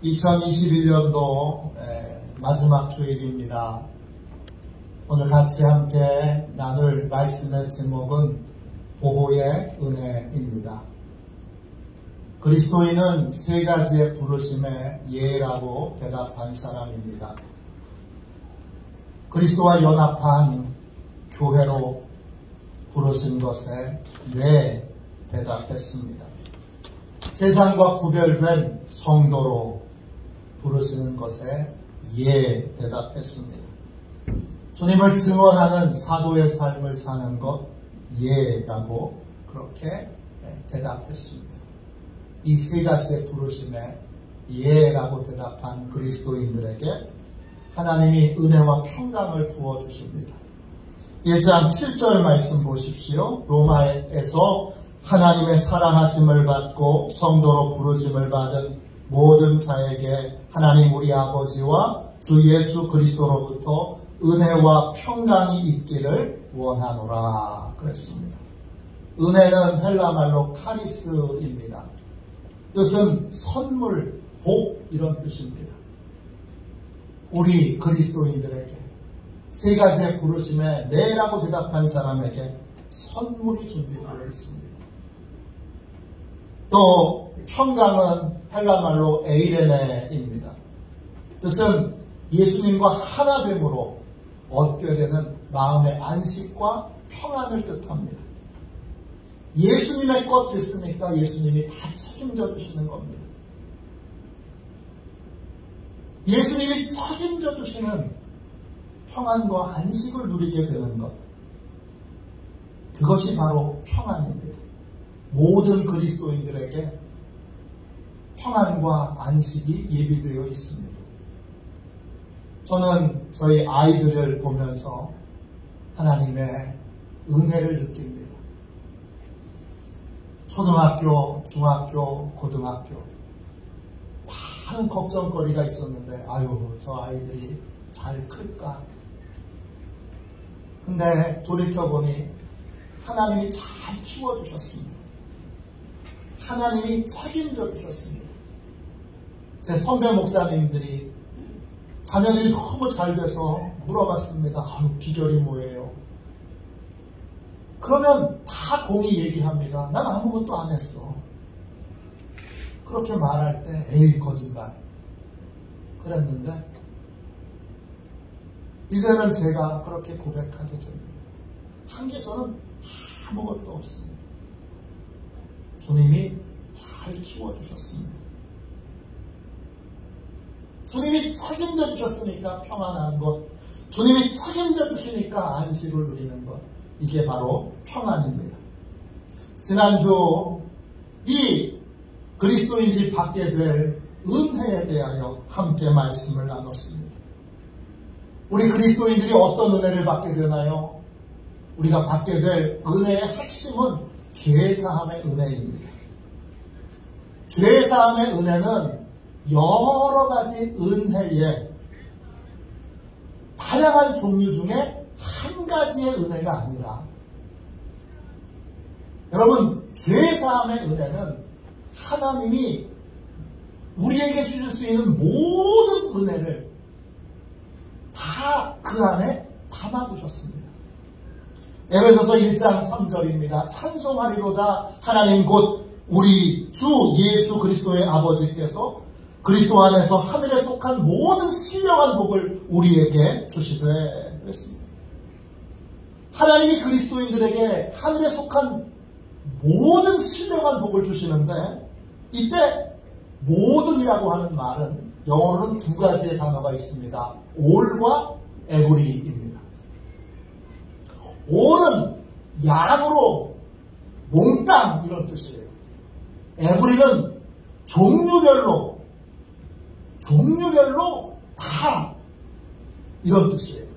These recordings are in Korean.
2021년도 마지막 주일입니다. 오늘 같이 함께 나눌 말씀의 제목은 보호의 은혜입니다. 그리스도인은 세 가지의 부르심에 예라고 대답한 사람입니다. 그리스도와 연합한 교회로 부르신 것에 네 대답했습니다. 세상과 구별된 성도로 부르시는 것에 예 대답했습니다. 주님을 증언하는 사도의 삶을 사는 것 예라고 그렇게 대답했습니다. 이 세 가지의 부르심에 예라고 대답한 그리스도인들에게 하나님이 은혜와 평강을 부어주십니다. 1장 7절 말씀 보십시오. 로마에서 하나님의 사랑하심을 받고 성도로 부르심을 받은 모든 자에게 하나님 우리 아버지와 주 예수 그리스도로부터 은혜와 평강이 있기를 원하노라 그랬습니다. 은혜는 헬라말로 카리스입니다. 뜻은 선물, 복 이런 뜻입니다. 우리 그리스도인들에게 세 가지의 부르심에 네라고 대답한 사람에게 선물이 준비되어 있습니다. 또 평강은 헬라말로 에이레네입니다. 뜻은 예수님과 하나됨으로 얻게 되는 마음의 안식과 평안을 뜻합니다. 예수님의 것 됐으니까 예수님이 다 책임져 주시는 겁니다. 예수님이 책임져 주시는 평안과 안식을 누리게 되는 것, 그것이 바로 평안입니다. 모든 그리스도인들에게 평안과 안식이 예비되어 있습니다. 저는 저희 아이들을 보면서 하나님의 은혜를 느낍니다. 초등학교, 중학교, 고등학교 많은 걱정거리가 있었는데 아유 저 아이들이 잘 클까? 근데 돌이켜보니 하나님이 잘 키워주셨습니다. 하나님이 책임져 주셨습니다. 제 선배 목사님들이 자녀들이 너무 잘 돼서 물어봤습니다. 비결이 뭐예요? 그러면 다 공이 얘기합니다. 난 아무것도 안 했어. 그렇게 말할 때 에이 거짓말 그랬는데 이제는 제가 그렇게 고백하게 됩니다. 한 게 저는 아무것도 없습니다. 주님이 잘 키워주셨습니다. 주님이 책임져 주셨으니까 평안한 것, 주님이 책임져 주시니까 안식을 누리는 것, 이게 바로 평안입니다. 지난주 이 그리스도인들이 받게 될 은혜에 대하여 함께 말씀을 나눴습니다. 우리 그리스도인들이 어떤 은혜를 받게 되나요? 우리가 받게 될 은혜의 핵심은 죄사함의 은혜입니다. 죄사함의 은혜는 여러 가지 은혜의 다양한 종류 중에 한 가지의 은혜가 아니라 여러분 죄사함의 은혜는 하나님이 우리에게 주실 수 있는 모든 은혜를 다 그 안에 담아두셨습니다. 에베소서 1장 3절입니다. 찬송하리로다 하나님 곧 우리 주 예수 그리스도의 아버지께서 그리스도 안에서 하늘에 속한 모든 신령한 복을 우리에게 주시되 그랬습니다. 하나님이 그리스도인들에게 하늘에 속한 모든 신령한 복을 주시는데 이때 모든이라고 하는 말은 영어로는 두 가지의 단어가 있습니다. all과 every입니다. all은 양으로 몽땅 이런 뜻이에요. every는 종류별로 다 이런 뜻이에요.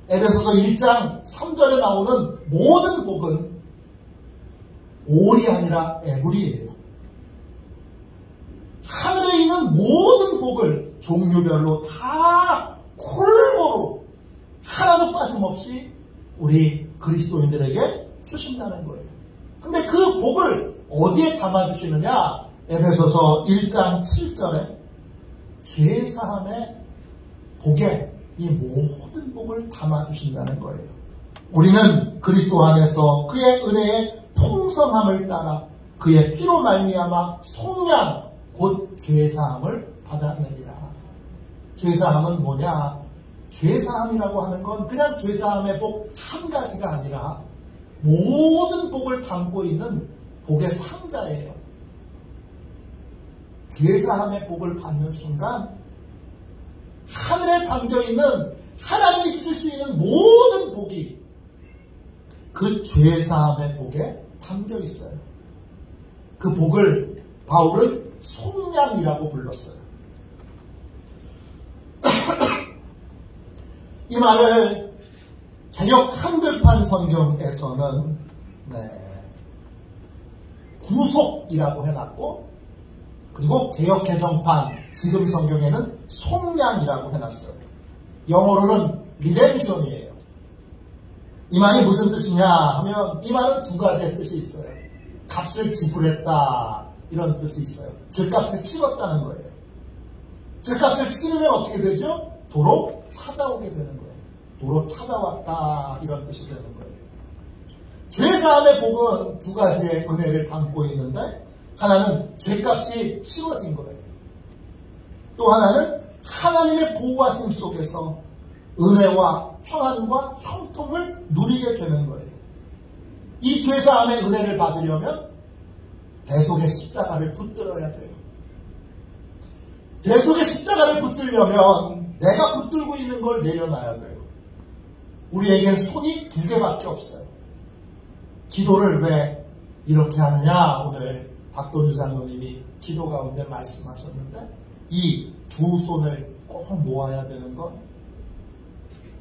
에베소서 1장 3절에 나오는 모든 복은 all이 아니라 every예요. 하늘에 있는 모든 복을 종류별로 다 골고루 하나도 빠짐없이 우리 그리스도인들에게 주신다는 거예요. 근데 그 복을 어디에 담아주시느냐? 에베소서 1장 7절에 죄사함의 복에 이 모든 복을 담아주신다는 거예요. 우리는 그리스도 안에서 그의 은혜의 풍성함을 따라 그의 피로 말미암아 속량 곧 죄사함을 받았느니라. 죄사함은 뭐냐? 죄사함이라고 하는 건 그냥 죄사함의 복 한 가지가 아니라 모든 복을 담고 있는 복의 상자예요. 죄사함의 복을 받는 순간 하늘에 담겨있는 하나님이 주실 수 있는 모든 복이 그 죄사함의 복에 담겨 있어요. 그 복을 바울은 속량이라고 불렀어요. 이 말을 개역 한글판 성경에서는 구속이라고 해놨고, 그리고 개역 개정판 지금 성경에는 속량이라고 해놨어요. 영어로는 리뎀션이에요. 이 말이 무슨 뜻이냐 하면 이 말은 두 가지의 뜻이 있어요. 값을 지불했다 이런 뜻이 있어요. 죄값을 치렀다는 거예요. 죄값을 치르면 어떻게 되죠? 도로 찾아오게 되는 거예요. 도로 찾아왔다 이런 뜻이 되는 거예요. 죄사함의 복은 두 가지의 은혜를 담고 있는데, 하나는 죄값이 치러진 거예요. 또 하나는 하나님의 보호하심 속에서 은혜와 평안과 형통을 누리게 되는 거예요. 이 죄사함의 은혜를 받으려면 대속의 십자가를 붙들어야 돼요. 대속의 십자가를 붙들려면 내가 붙들고 있는 걸 내려놔야 돼요. 우리에겐 손이 두 개밖에 없어요. 기도를 왜 이렇게 하느냐? 오늘 박도주 장로님이 기도 가운데 말씀하셨는데, 이 두 손을 꼭 모아야 되는 건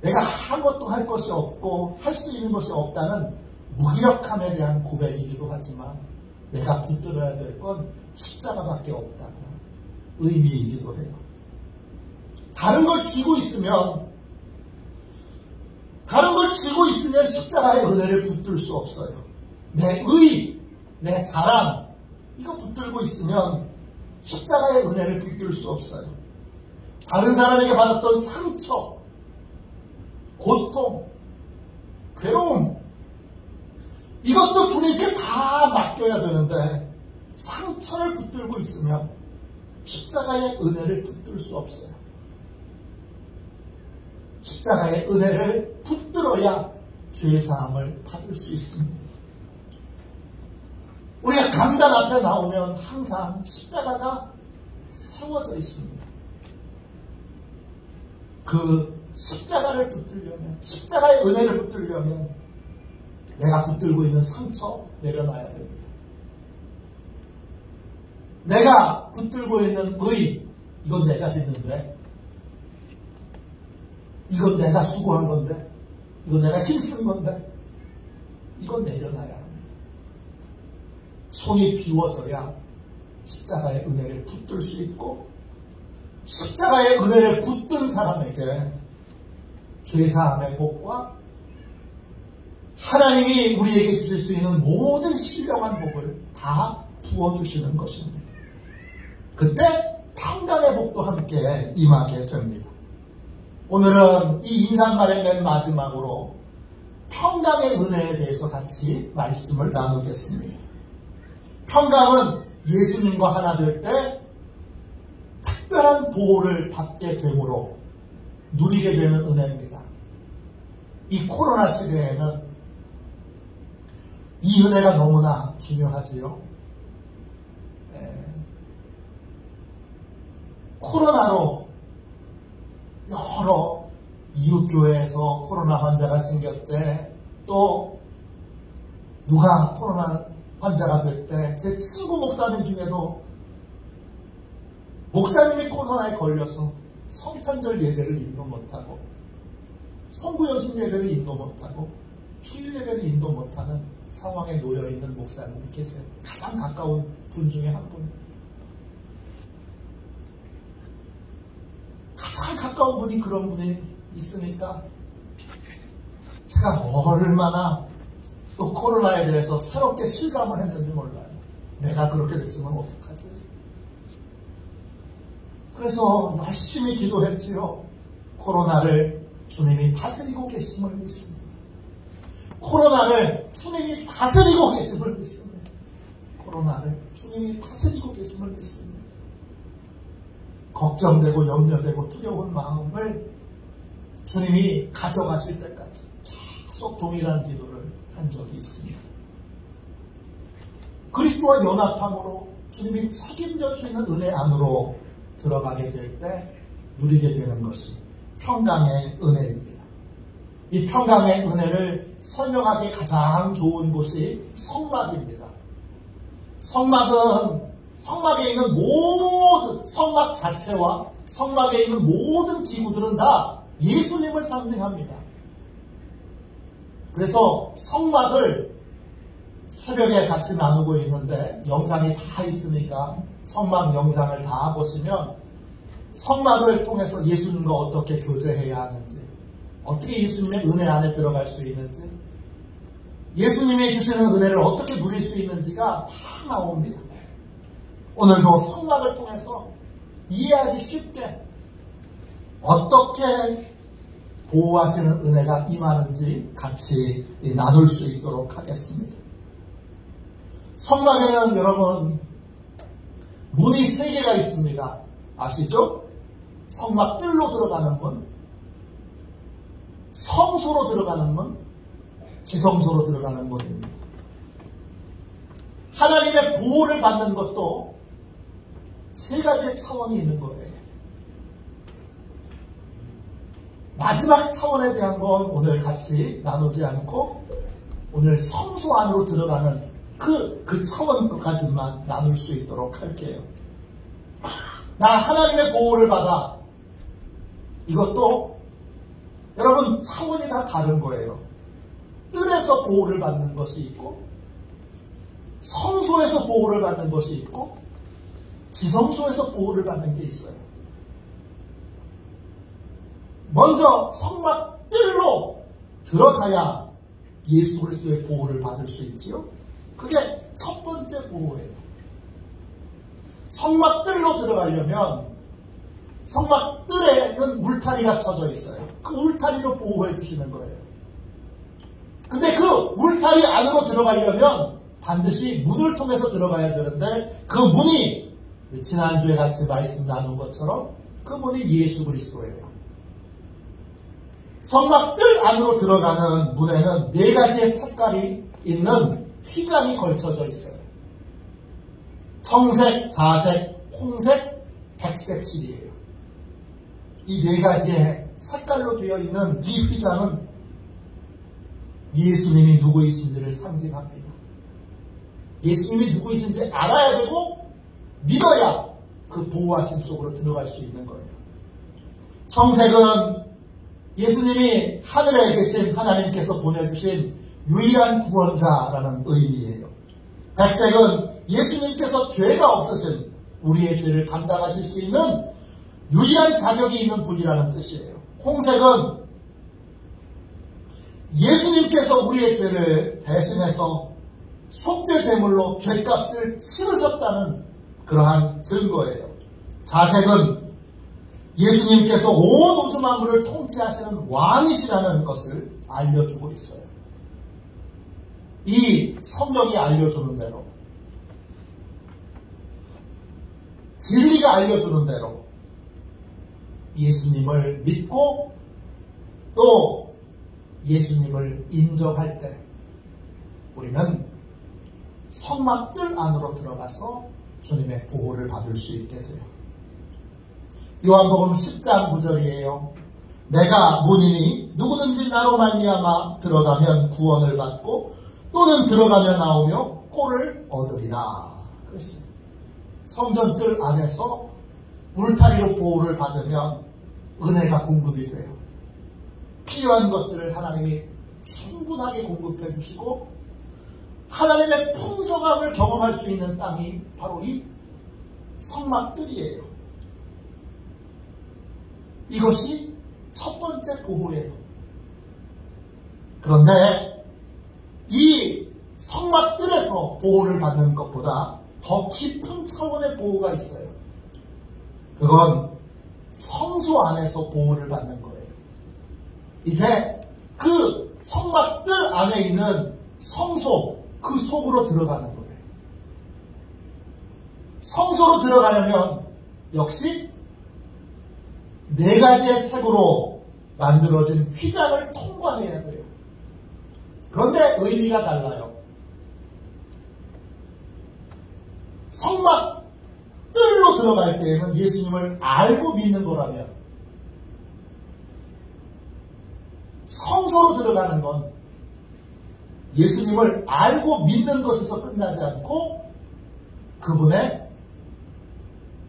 내가 아무것도 할 것이 없고 할 수 있는 것이 없다는 무기력함에 대한 고백이기도 하지만, 내가 붙들어야 될 건 십자가밖에 없다는 의미이기도 해요. 다른 걸 쥐고 있으면 십자가의 은혜를 붙들 수 없어요. 내 의, 내 자랑, 이거 붙들고 있으면 십자가의 은혜를 붙들 수 없어요. 다른 사람에게 받았던 상처, 고통, 괴로움, 이것도 주님께 다 맡겨야 되는데 상처를 붙들고 있으면 십자가의 은혜를 붙들 수 없어요. 십자가의 은혜를 붙들어야 죄사함을 받을 수 있습니다. 우리가 강단 앞에 나오면 항상 십자가가 세워져 있습니다. 그 십자가를 붙들려면, 십자가의 은혜를 붙들려면 내가 붙들고 있는 상처 내려놔야 됩니다. 내가 붙들고 있는 의, 이건 내가 했는데, 이건 내가 수고한 건데, 이건 내가 힘쓴 건데, 이건 내려놔야 합니다. 손이 비워져야 십자가의 은혜를 붙들 수 있고, 십자가의 은혜를 붙든 사람에게 죄사함의 복과 하나님이 우리에게 주실 수 있는 모든 신령한 복을 다 부어주시는 것입니다. 그때 평강의 복도 함께 임하게 됩니다. 오늘은 이 인사말의 맨 마지막으로 평강의 은혜에 대해서 같이 말씀을 나누겠습니다. 평강은 예수님과 하나 될 때 특별한 보호를 받게 됨으로 누리게 되는 은혜입니다. 이 코로나 시대에는 이 은혜가 너무나 중요하지요. 코로나로 여러 이웃교회에서 코로나 환자가 생겼대, 또 누가 코로나 환자가 됐대. 제 친구 목사님 중에도 목사님이 코로나에 걸려서 성탄절 예배를 인도 못하고, 송구연식 예배를 인도 못하고, 주일 예배를 인도 못하는 상황에 놓여있는 목사님이 계세요. 가장 가까운 분 중에 한 분. 가장 가까운 분이 그런 분이 있으니까 제가 얼마나 또 코로나에 대해서 새롭게 실감을 했는지 몰라요. 내가 그렇게 됐으면 어떡하지? 그래서 열심히 기도했지요. 코로나를 주님이 다스리고 계심을 믿습니다. 코로나를 주님이 다스리고 계심을 믿습니다. 코로나를 주님이 다스리고 계심을 믿습니다. 걱정되고 염려되고 두려운 마음을 주님이 가져가실 때까지 계속 동일한 기도를 한 적이 있습니다. 그리스도와 연합함으로 주님이 책임져 주시는 은혜 안으로 들어가게 될 때 누리게 되는 것이 평강의 은혜입니다. 이 평강의 은혜를 설명하기 가장 좋은 곳이 성막입니다. 성막에 있는 모든 성막 자체와 성막에 있는 모든 기구들은 다 예수님을 상징합니다. 그래서 성막을 새벽에 같이 나누고 있는데 영상이 다 있으니까 성막 영상을 다 보시면 성막을 통해서 예수님과 어떻게 교제해야 하는지, 어떻게 예수님의 은혜 안에 들어갈 수 있는지, 예수님이 주시는 은혜를 어떻게 누릴 수 있는지가 다 나옵니다. 오늘도 성막을 통해서 이해하기 쉽게 어떻게 보호하시는 은혜가 임하는지 같이 나눌 수 있도록 하겠습니다. 성막에는 여러분 문이 3개가 있습니다. 아시죠? 성막 뜰로 들어가는 문, 성소로 들어가는 문, 지성소로 들어가는 문입니다. 하나님의 보호를 받는 것도 3가지의 차원이 있는 거예요. 마지막 차원에 대한 건 오늘 같이 나누지 않고 오늘 성소 안으로 들어가는 그 차원까지만 나눌 수 있도록 할게요. 나 하나님의 보호를 받아. 이것도 여러분 차원이 다 다른 거예요. 뜰에서 보호를 받는 것이 있고 성소에서 보호를 받는 것이 있고 지성소에서 보호를 받는 게 있어요. 먼저 성막 뜰로 들어가야 예수 그리스도의 보호를 받을 수 있지요. 그게 첫 번째 보호예요. 성막 뜰로 들어가려면 성막 뜰에는 울타리가 쳐져 있어요. 그 울타리로 보호해 주시는 거예요. 근데 그 울타리 안으로 들어가려면 반드시 문을 통해서 들어가야 되는데 그 문이 지난주에 같이 말씀 나눈 것처럼 그 문이 예수 그리스도예요. 성막 뜰 안으로 들어가는 문에는 4가지의 색깔이 있는 휘장이 걸쳐져 있어요. 청색, 자색, 홍색, 백색실이에요. 이 4가지의 색깔로 되어 있는 이 휘장은 예수님이 누구이신지를 상징합니다. 예수님이 누구이신지 알아야 되고 믿어야 그 보호하심 속으로 들어갈 수 있는 거예요. 청색은 예수님이 하늘에 계신 하나님께서 보내주신 유일한 구원자라는 의미예요. 백색은 예수님께서 죄가 없으신 우리의 죄를 감당하실 수 있는 유일한 자격이 있는 분이라는 뜻이에요. 홍색은 예수님께서 우리의 죄를 대신해서 속죄 제물로 죄값을 치르셨다는 그러한 증거예요. 자색은 예수님께서 온 우주 만물을 통치하시는 왕이시라는 것을 알려주고 있어요. 이 성경이 알려주는 대로, 진리가 알려주는 대로 예수님을 믿고 또 예수님을 인정할 때 우리는 성막 뜰 안으로 들어가서 주님의 보호를 받을 수 있게 돼요. 요한복음 10장 9절이에요. 내가 문이니 누구든지 나로 말미암아 들어가면 구원을 받고 또는 들어가며 나오며 꼴을 얻으리라 그랬어요. 성전 뜰 안에서 울타리로 보호를 받으면 은혜가 공급이 돼요. 필요한 것들을 하나님이 충분하게 공급해 주시고 하나님의 풍성함을 경험할 수 있는 땅이 바로 이 성막들이에요. 이것이 첫 번째 보호예요. 그런데 이 성막들에서 보호를 받는 것보다 더 깊은 차원의 보호가 있어요. 그건 성소 안에서 보호를 받는 거예요. 이제 그 성막들 안에 있는 성소, 그 속으로 들어가는 거예요. 성소로 들어가려면 역시 4가지의 색으로 만들어진 휘장을 통과해야 돼요. 그런데 의미가 달라요. 성막 뜰로 들어갈 때에는 예수님을 알고 믿는 거라면, 성소로 들어가는 건 예수님을 알고 믿는 것에서 끝나지 않고 그분의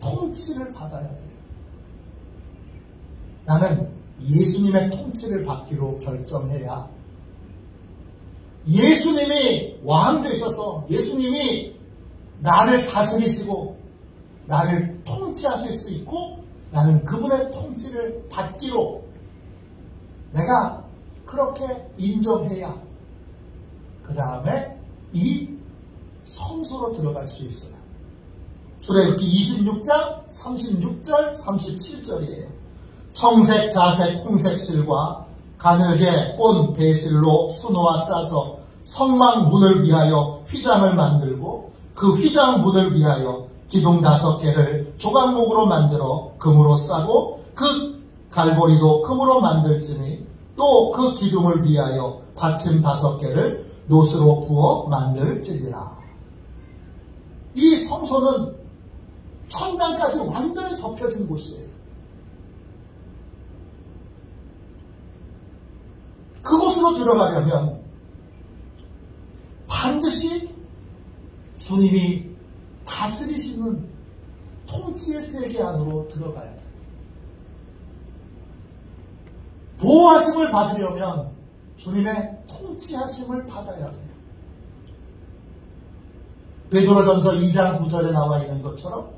통치를 받아야 돼요. 나는 예수님의 통치를 받기로 결정해야, 예수님이 왕 되셔서 예수님이 나를 다스리시고 나를 통치하실 수 있고, 나는 그분의 통치를 받기로 내가 그렇게 인정해야 그 다음에 이 성소로 들어갈 수 있어요. 출애굽기 26장 36절 37절이에요. 청색, 자색, 홍색 실과 가늘게 꼰 배실로 수놓아 짜서 성막 문을 위하여 휘장을 만들고, 그 휘장 문을 위하여 기둥 5개를 조각목으로 만들어 금으로 싸고, 그 갈고리도 금으로 만들지니 또 그 기둥을 위하여 받침 5개를 노스로 부어 만들지니라. 이 성소는 천장까지 완전히 덮여진 곳이에요. 그곳으로 들어가려면 반드시 주님이 다스리시는 통치의 세계 안으로 들어가야 돼요. 보호하심을 받으려면 주님의 통치하심을 받아야 돼요. 베드로전서 2장 9절에 나와 있는 것처럼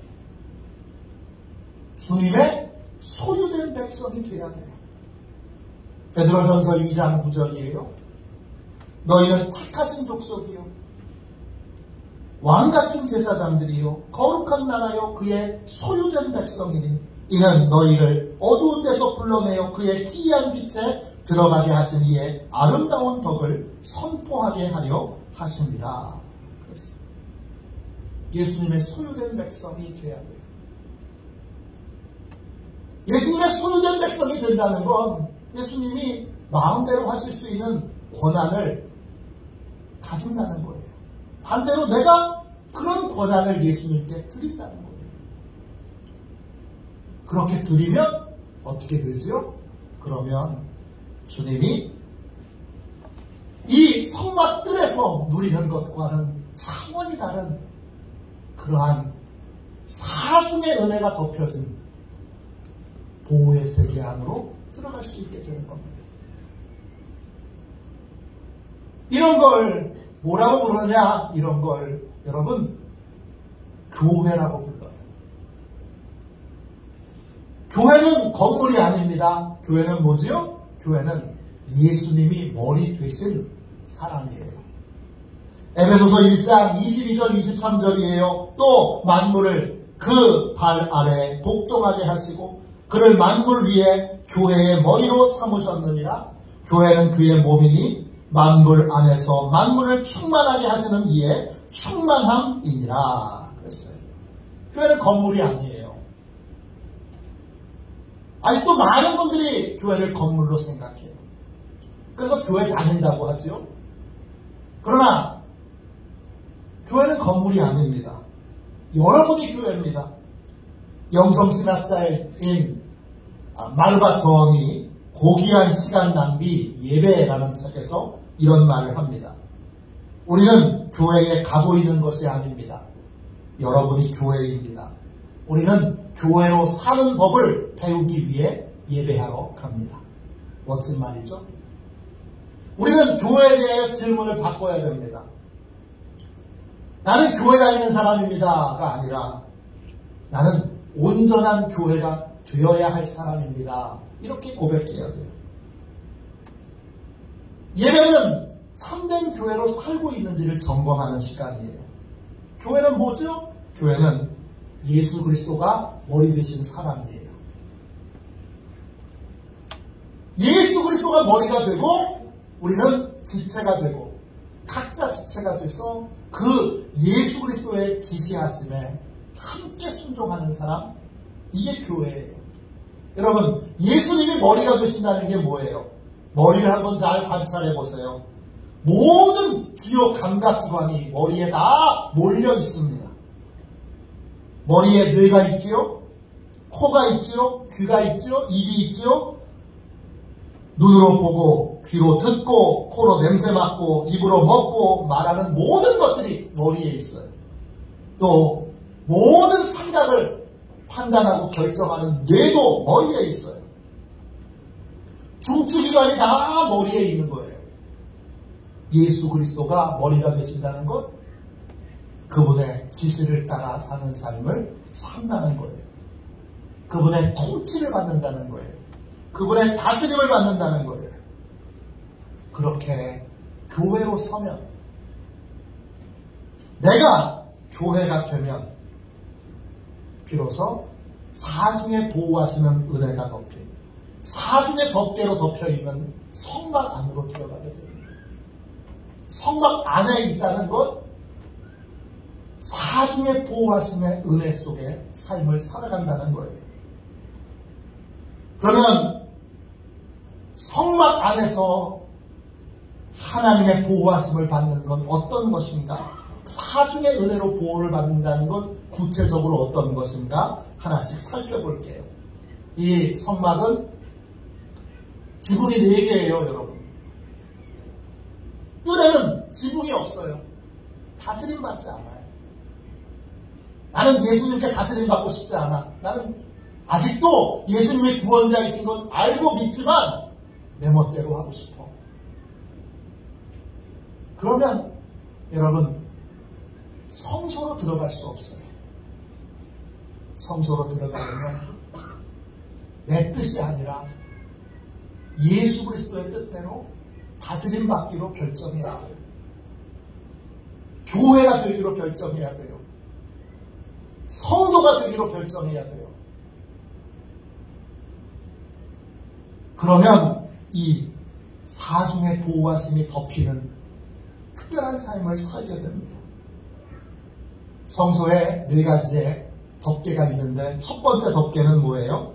주님의 소유된 백성이 되어야 돼요. 베드로전서 2장 9절이에요. 너희는 택하신 족속이요, 왕같은 제사장들이요, 거룩한 나라요, 그의 소유된 백성이니 이는 너희를 어두운 데서 불러내어 그의 희귀한 빛에 들어가게 하신 이의 아름다운 덕을 선포하게 하려 하심이라. 그랬어요. 예수님의 소유된 백성이 되어야 돼요. 예수님의 소유된 백성이 된다는 건 예수님이 마음대로 하실 수 있는 권한을 가진다는 거예요. 반대로 내가 그런 권한을 예수님께 드린다는 거예요. 그렇게 드리면 어떻게 되죠? 그러면 주님이 이 성막들에서 누리는 것과는 차원이 다른 그러한 사중의 은혜가 덮여진 보호의 세계 안으로 들어갈 수 있게 되는 겁니다. 이런 걸 뭐라고 부르냐? 이런 걸 여러분 교회라고 불러요. 교회는 건물이 아닙니다. 교회는 뭐지요? 교회는 예수님이 머리 되신 사람이에요. 에베소서 1장 22절 23절이에요. 또 만물을 그 발 아래 복종하게 하시고 그를 만물 위에 교회의 머리로 삼으셨느니라. 교회는 그의 몸이니 만물 안에서 만물을 충만하게 하시는 이의 충만함이니라. 그랬어요. 교회는 건물이 아니에요. 아직도 많은 분들이 교회를 건물로 생각해요. 그래서 교회 다닌다고 하죠. 그러나 교회는 건물이 아닙니다. 여러분이 교회입니다. 영성신학자인 마르바톤이 고귀한 시간 낭비 예배라는 책에서 이런 말을 합니다. 우리는 교회에 가고 있는 것이 아닙니다. 여러분이 교회입니다. 우리는 교회로 사는 법을 배우기 위해 예배하러 갑니다. 멋진 말이죠? 우리는 교회에 대해 질문을 바꿔야 됩니다. 나는 교회 다니는 사람입니다가 아니라 나는 온전한 교회가 되어야 할 사람입니다. 이렇게 고백해야 돼요. 예배는 참된 교회로 살고 있는지를 점검하는 시간이에요. 교회는 뭐죠? 교회는 예수 그리스도가 머리 되신 사람이에요. 예수 그리스도가 머리가 되고 우리는 지체가 되고 각자 지체가 돼서 그 예수 그리스도의 지시하심에 함께 순종하는 사람, 이게 교회예요. 여러분, 예수님이 머리가 되신다는 게 뭐예요? 머리를 한번 잘 관찰해 보세요. 모든 주요 감각기관이 머리에 다 몰려 있습니다. 머리에 뇌가 있지요, 코가 있지요, 귀가 있지요, 입이 있지요. 눈으로 보고, 귀로 듣고, 코로 냄새 맡고, 입으로 먹고, 말하는 모든 것들이 머리에 있어요. 또 모든 생각을 판단하고 결정하는 뇌도 머리에 있어요. 중추기관이 다 머리에 있는 거예요. 예수 그리스도가 머리가 되신다는 것, 그분의 지시를 따라 사는 삶을 산다는 거예요. 그분의 통치를 받는다는 거예요. 그분의 다스림을 받는다는 거예요. 그렇게 교회로 서면, 내가 교회가 되면 비로소 사중에 보호하시는 은혜가 덮인, 사중의 덮개로 덮여있는 성막 안으로 들어가게 됩니다. 성막 안에 있다는 것, 사중의 보호하심의 은혜 속에 삶을 살아간다는 거예요. 그러면 성막 안에서 하나님의 보호하심을 받는 건 어떤 것인가? 사중의 은혜로 보호를 받는다는 건 구체적으로 어떤 것인가? 하나씩 살펴볼게요. 이 성막은 지붕이 4개예요, 여러분. 뜰에는 지붕이 없어요. 다스림 받지 않아요. 나는 예수님께 다스림 받고 싶지 않아. 나는 아직도 예수님의 구원자이신 건 알고 믿지만 내 멋대로 하고 싶어. 그러면 여러분, 성소로 들어갈 수 없어요. 성소로 들어가려면 내 뜻이 아니라 예수 그리스도의 뜻대로 다스림 받기로 결정해야 돼요. 교회가 되기로 결정해야 돼요. 성도가 되기로 결정해야 돼요. 그러면 이 사중의 보호하심이 덮이는 특별한 삶을 살게 됩니다. 성소에 4가지의 덮개가 있는데 첫 번째 덮개는 뭐예요?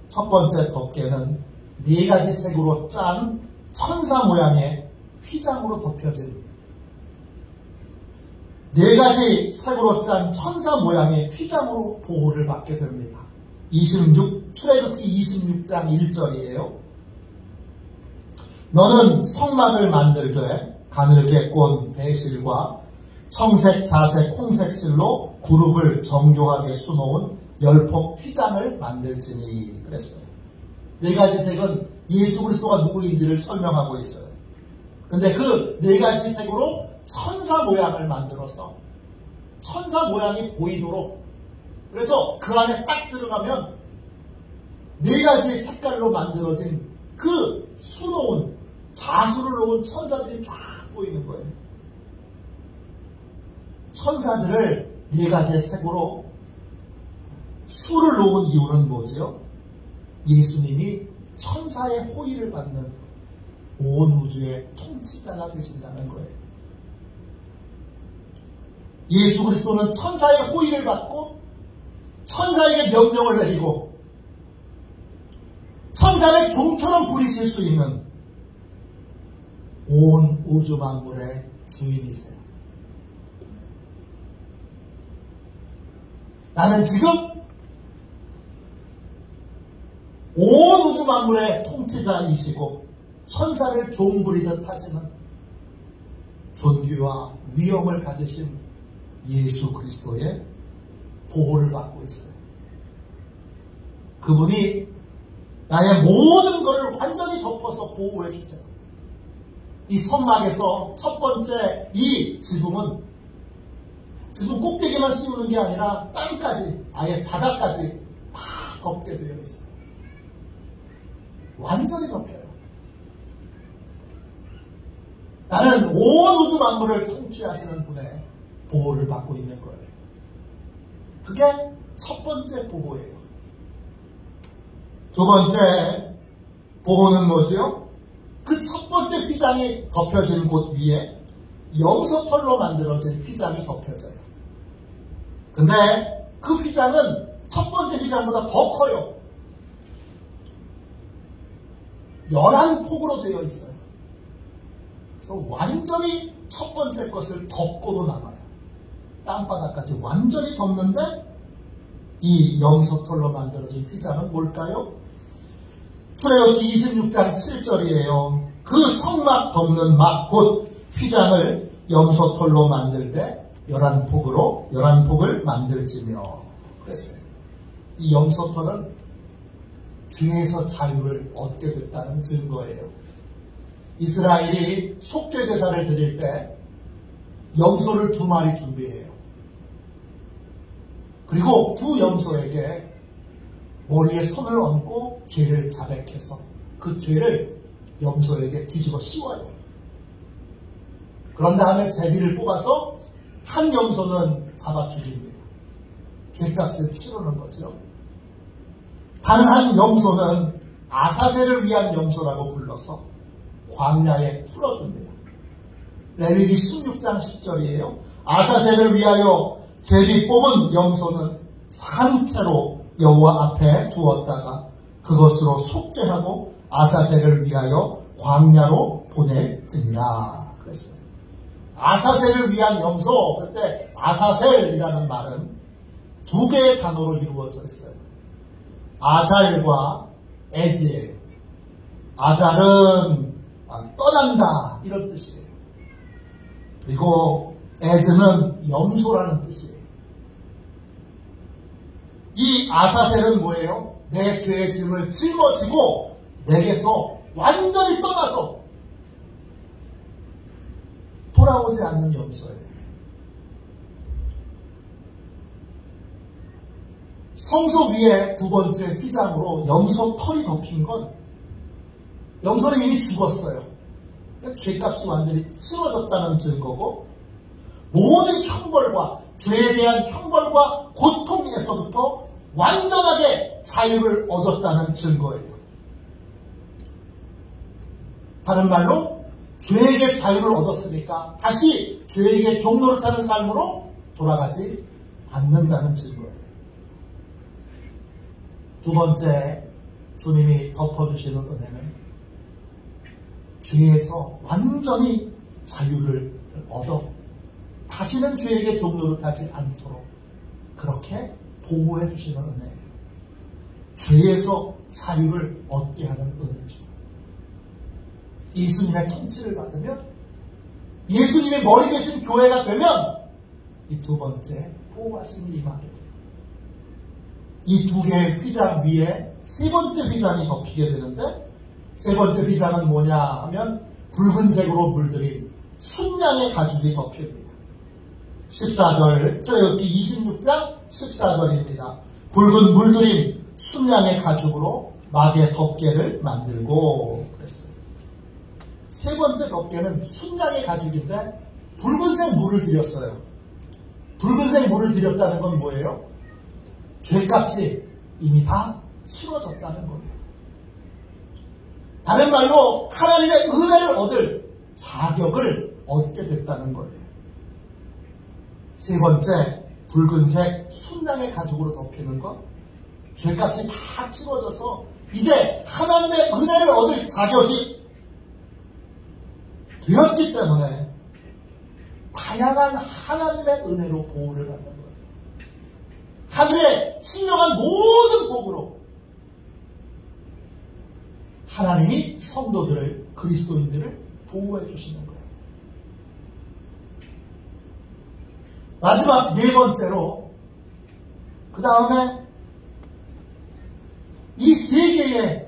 첫 번째 덮개는 4가지 색으로 짠 천사 모양의 휘장으로 덮여진, 4가지 색으로 짠 천사 모양의 휘장으로 보호를 받게 됩니다. 출애굽기 26장 1절이에요. 너는 성막을 만들되 가늘게 꼰 배실과 청색, 자색, 홍색 실로 그룹을 정교하게 수놓은 열폭 휘장을 만들지니 그랬어요. 4가지 색은 예수 그리스도가 누구인지를 설명하고 있어요. 근데 그 4가지 색으로 천사 모양을 만들어서 천사 모양이 보이도록, 그래서 그 안에 딱 들어가면 4가지 색깔로 만들어진 그 수놓은, 자수를 놓은 천사들이 쫙 보이는 거예요. 천사들을 4가지의 색으로 수를 놓은 이유는 뭐지요? 예수님이 천사의 호의를 받는 온 우주의 통치자가 되신다는 거예요. 예수 그리스도는 천사의 호의를 받고 천사에게 명령을 내리고 천사를 종처럼 부리실 수 있는 온 우주 만물의 주인이세요. 나는 지금 온 우주 만물의 통치자이시고 천사를 종부리듯 하시는 존귀와 위엄을 가지신 예수 그리스도의 보호를 받고 있어요. 그분이 나의 모든 것을 완전히 덮어서 보호해 주세요. 이 성막에서 첫 번째 이 지붕은 지붕 꼭대기만 씌우는 게 아니라 땅까지, 아예 바닥까지 다 덮게 되어 있어요. 완전히 덮여요. 나는 온 우주 만물을 통치하시는 분의 보호를 받고 있는 거예요. 그게 첫 번째 보호예요. 두 번째 보호는 뭐지요? 그 첫 번째 휘장이 덮여진 곳 위에 염소털로 만들어진 휘장이 덮여져요. 근데 그 휘장은 첫 번째 휘장보다 더 커요. 11폭으로 되어 있어요. 그래서 완전히 첫 번째 것을 덮고도 남아요. 땅바닥까지 완전히 덮는데 이 염소털로 만들어진 휘장은 뭘까요? 출애굽기 26장 7절이에요. 그 성막 덮는 막 곧 휘장을 염소털로 만들되 11폭을 만들지며 그랬어요. 이 염소털은 죄에서 자유를 얻게 됐다는 증거예요. 이스라엘이 속죄 제사를 드릴 때 염소를 2마리 준비해요. 그리고 두 염소에게 머리에 손을 얹고 죄를 자백해서 그 죄를 염소에게 뒤집어 씌워요. 그런 다음에 제비를 뽑아서 한 염소는 잡아 죽입니다. 죄값을 치르는 거죠. 다른 한 염소는 아사셀을 위한 염소라고 불러서 광야에 풀어줍니다. 레위기 16장 10절이에요. 아사셀을 위하여 제비 뽑은 염소는 산채로 여호와 앞에 두었다가 그것으로 속죄하고 아사셀을 위하여 광야로 보낼지니라 그랬어요. 아사셀을 위한 염소, 그때 아사셀이라는 말은 두 개의 단어로 이루어져 있어요. 아잘과 에즈예요. 아잘은 떠난다 이런 뜻이에요. 그리고 에즈는 염소라는 뜻이에요. 이 아사셀은 뭐예요? 내 죄의 짐을 짊어지고 내게서 완전히 떠나서 돌아오지 않는 염소예요. 성소 위에 두 번째 휘장으로 염소 털이 덮인 건 염소는 이미 죽었어요. 죄값이 완전히 치러졌다는 증거고 모든 형벌과 죄에 대한 형벌과 고통에서부터 완전하게 자유를 얻었다는 증거예요. 다른 말로 죄에게 자유를 얻었으니까 다시 죄에게 종노릇하는 삶으로 돌아가지 않는다는 증거예요. 두 번째 주님이 덮어주시는 은혜는 죄에서 완전히 자유를 얻어 다시는 죄에게 종노릇하지 않도록 그렇게 보호해 주시는 은혜예요. 죄에서 자유를 얻게 하는 은혜죠. 예수님의 통치를 받으면 예수님의 머리 되신 교회가 되면 이 두 번째 보호하심이 임하게 돼요. 이 두 개의 휘장 위에 세 번째 휘장이 덮이게 되는데 세 번째 휘장은 뭐냐 하면 붉은색으로 물들인 순양의 가죽이 덮입니다. 14절, 출애굽기 26장 14절입니다. 붉은 물들인 순양의 가죽으로 막의 덮개를 만들고 그랬어요. 세 번째 덮개는 순양의 가죽인데 붉은색 물을 들였어요. 붉은색 물을 들였다는 건 뭐예요? 죄값이 이미 다 치러졌다는 거예요. 다른 말로 하나님의 은혜를 얻을 자격을 얻게 됐다는 거예요. 세 번째, 붉은색 순양의 가죽으로 덮이는 것, 죄값이 다 치러져서 이제 하나님의 은혜를 얻을 자격이 되었기 때문에 다양한 하나님의 은혜로 보호를 받는 거예요. 하늘에 신령한 모든 복으로 하나님이 성도들을, 그리스도인들을 보호해 주시는 거예요. 마지막 네 번째로 그 다음에 이 세 개의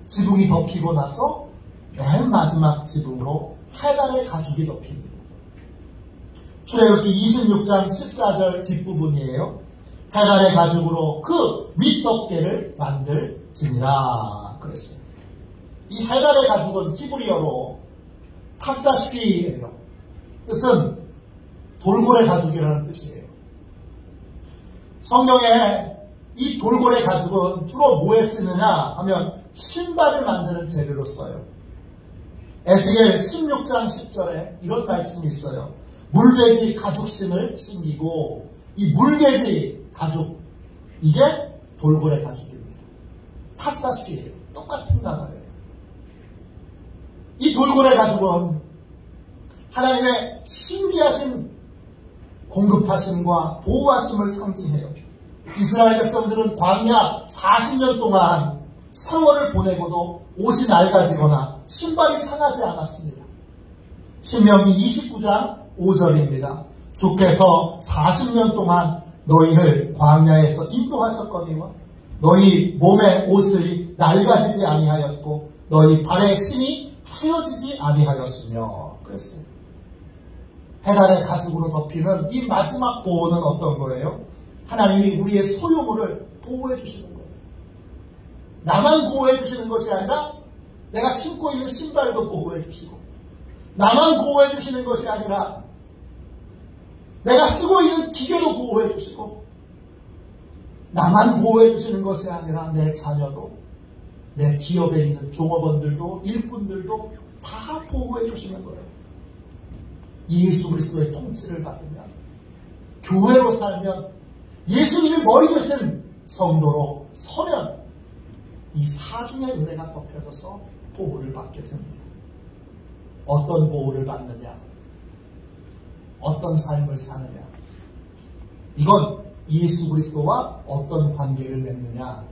지붕이 덮이고 나서 맨 마지막 지붕으로 해달의 가죽이 덮입니다. 출애굽기 26장 14절 뒷부분이에요. 해달의 가죽으로 그 윗덮개를 만들지니라 그랬어요. 이 해달의 가죽은 히브리어로 타사쉬예요. 뜻은 돌고래 가죽이라는 뜻이에요. 성경에 이 돌고래 가죽은 주로 뭐에 쓰느냐 하면 신발을 만드는 재료로 써요. 에스겔 16장 10절에 이런 말씀이 있어요. 물돼지 가죽신을 신기고 이 물돼지 가죽 이게 돌고래 가죽입니다. 팥사시예요. 똑같은 단어예요. 이 돌고래 가죽은 하나님의 신비하신 공급하심과 보호하심을 상징해요. 이스라엘 백성들은 광야 40년 동안 세월을 보내고도 옷이 낡아지거나 신발이 상하지 않았습니다. 신명기 29장 5절입니다. 주께서 40년 동안 너희를 광야에서 인도하셨거니와 너희 몸의 옷이 낡아지지 아니하였고 너희 발의 신이 하여지지 아니하였으며 그랬어요. 해달의 가죽으로 덮이는 이 마지막 보호는 어떤 거예요? 하나님이 우리의 소유물을 보호해 주시는 거예요. 나만 보호해 주시는 것이 아니라 내가 신고 있는 신발도 보호해 주시고 나만 보호해 주시는 것이 아니라 내가 쓰고 있는 기계도 보호해 주시고 나만 보호해 주시는 것이 아니라 내 자녀도 내 기업에 있는 종업원들도 일꾼들도 다 보호해 주시는 거예요. 예수 그리스도의 통치를 받으면 교회로 살면 예수님이 머리 되신 성도로 서면 이 사중의 은혜가 덮여져서 보호를 받게 됩니다. 어떤 보호를 받느냐? 어떤 삶을 사느냐? 이건 예수 그리스도와 어떤 관계를 맺느냐?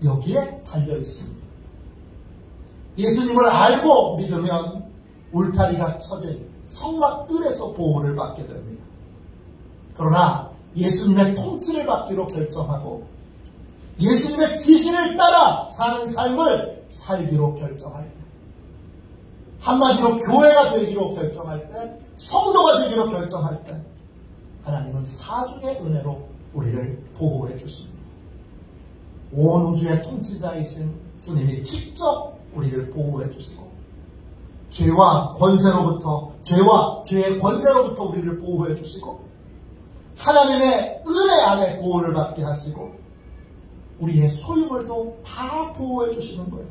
여기에 달려 있습니다. 예수님을 알고 믿으면 울타리가 쳐진 성막 뜰에서 보호를 받게 됩니다. 그러나 예수님의 통치를 받기로 결정하고 예수님의 지시를 따라 사는 삶을 살기로 결정할 때, 한마디로 교회가 되기로 결정할 때, 성도가 되기로 결정할 때 하나님은 사중의 은혜로 우리를 보호해 주십니다. 온 우주의 통치자이신 주님이 직접 우리를 보호해 주시고 죄와 권세로부터 죄와 죄의 권세로부터 우리를 보호해 주시고 하나님의 은혜 안에 보호를 받게 하시고 우리의 소유물도 다 보호해 주시는 거예요.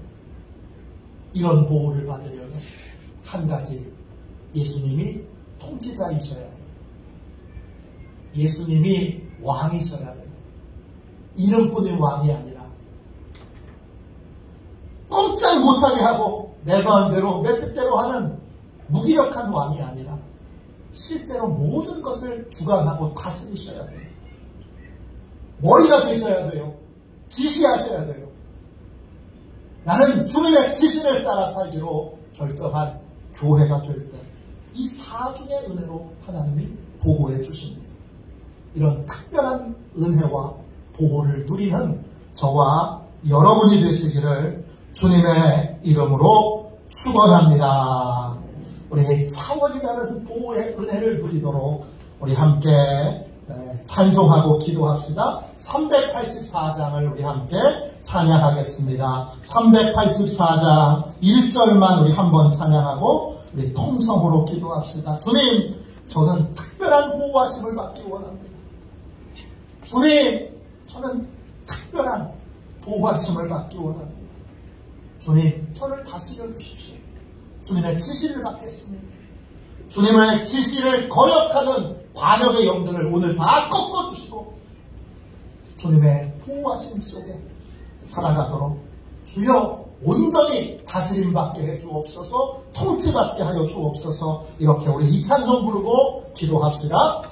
이런 보호를 받으려면 한 가지, 예수님이 통치자이셔야 돼요. 예수님이 왕이셔야 돼요. 이름뿐인 왕이 아니라 꼼짝 못하게 하고 내 마음대로 내 뜻대로 하는 무기력한 왕이 아니라 실제로 모든 것을 주관하고 다스리셔야 돼요. 머리가 되셔야 돼요. 지시하셔야 돼요. 나는 주님의 지시를 따라 살기로 결정한 교회가 될 때 이 사중의 은혜로 하나님이 보호해 주십니다. 이런 특별한 은혜와 보호를 누리는 저와 여러분이 되시기를 주님의 이름으로 축원합니다. 우리 차원이 다른 보호의 은혜를 누리도록 우리 함께 찬송하고 기도합시다. 384장을 우리 함께 찬양하겠습니다. 384장 1절만 우리 한번 찬양하고 우리 통성으로 기도합시다. 주님, 저는 특별한 보호하심을 받기 원합니다. 주님, 저는 특별한 보호하심을 받기 원합니다. 주님, 저를 다스려 주십시오. 주님의 지시를 받겠습니다. 주님의 지시를 거역하는 반역의 영들을 오늘 다 꺾어주시고 주님의 보호하심 속에 살아가도록 주여 온전히 다스림받게 해주옵소서, 통치받게 하여 주옵소서. 이렇게 우리 이 찬송 부르고 기도합시다.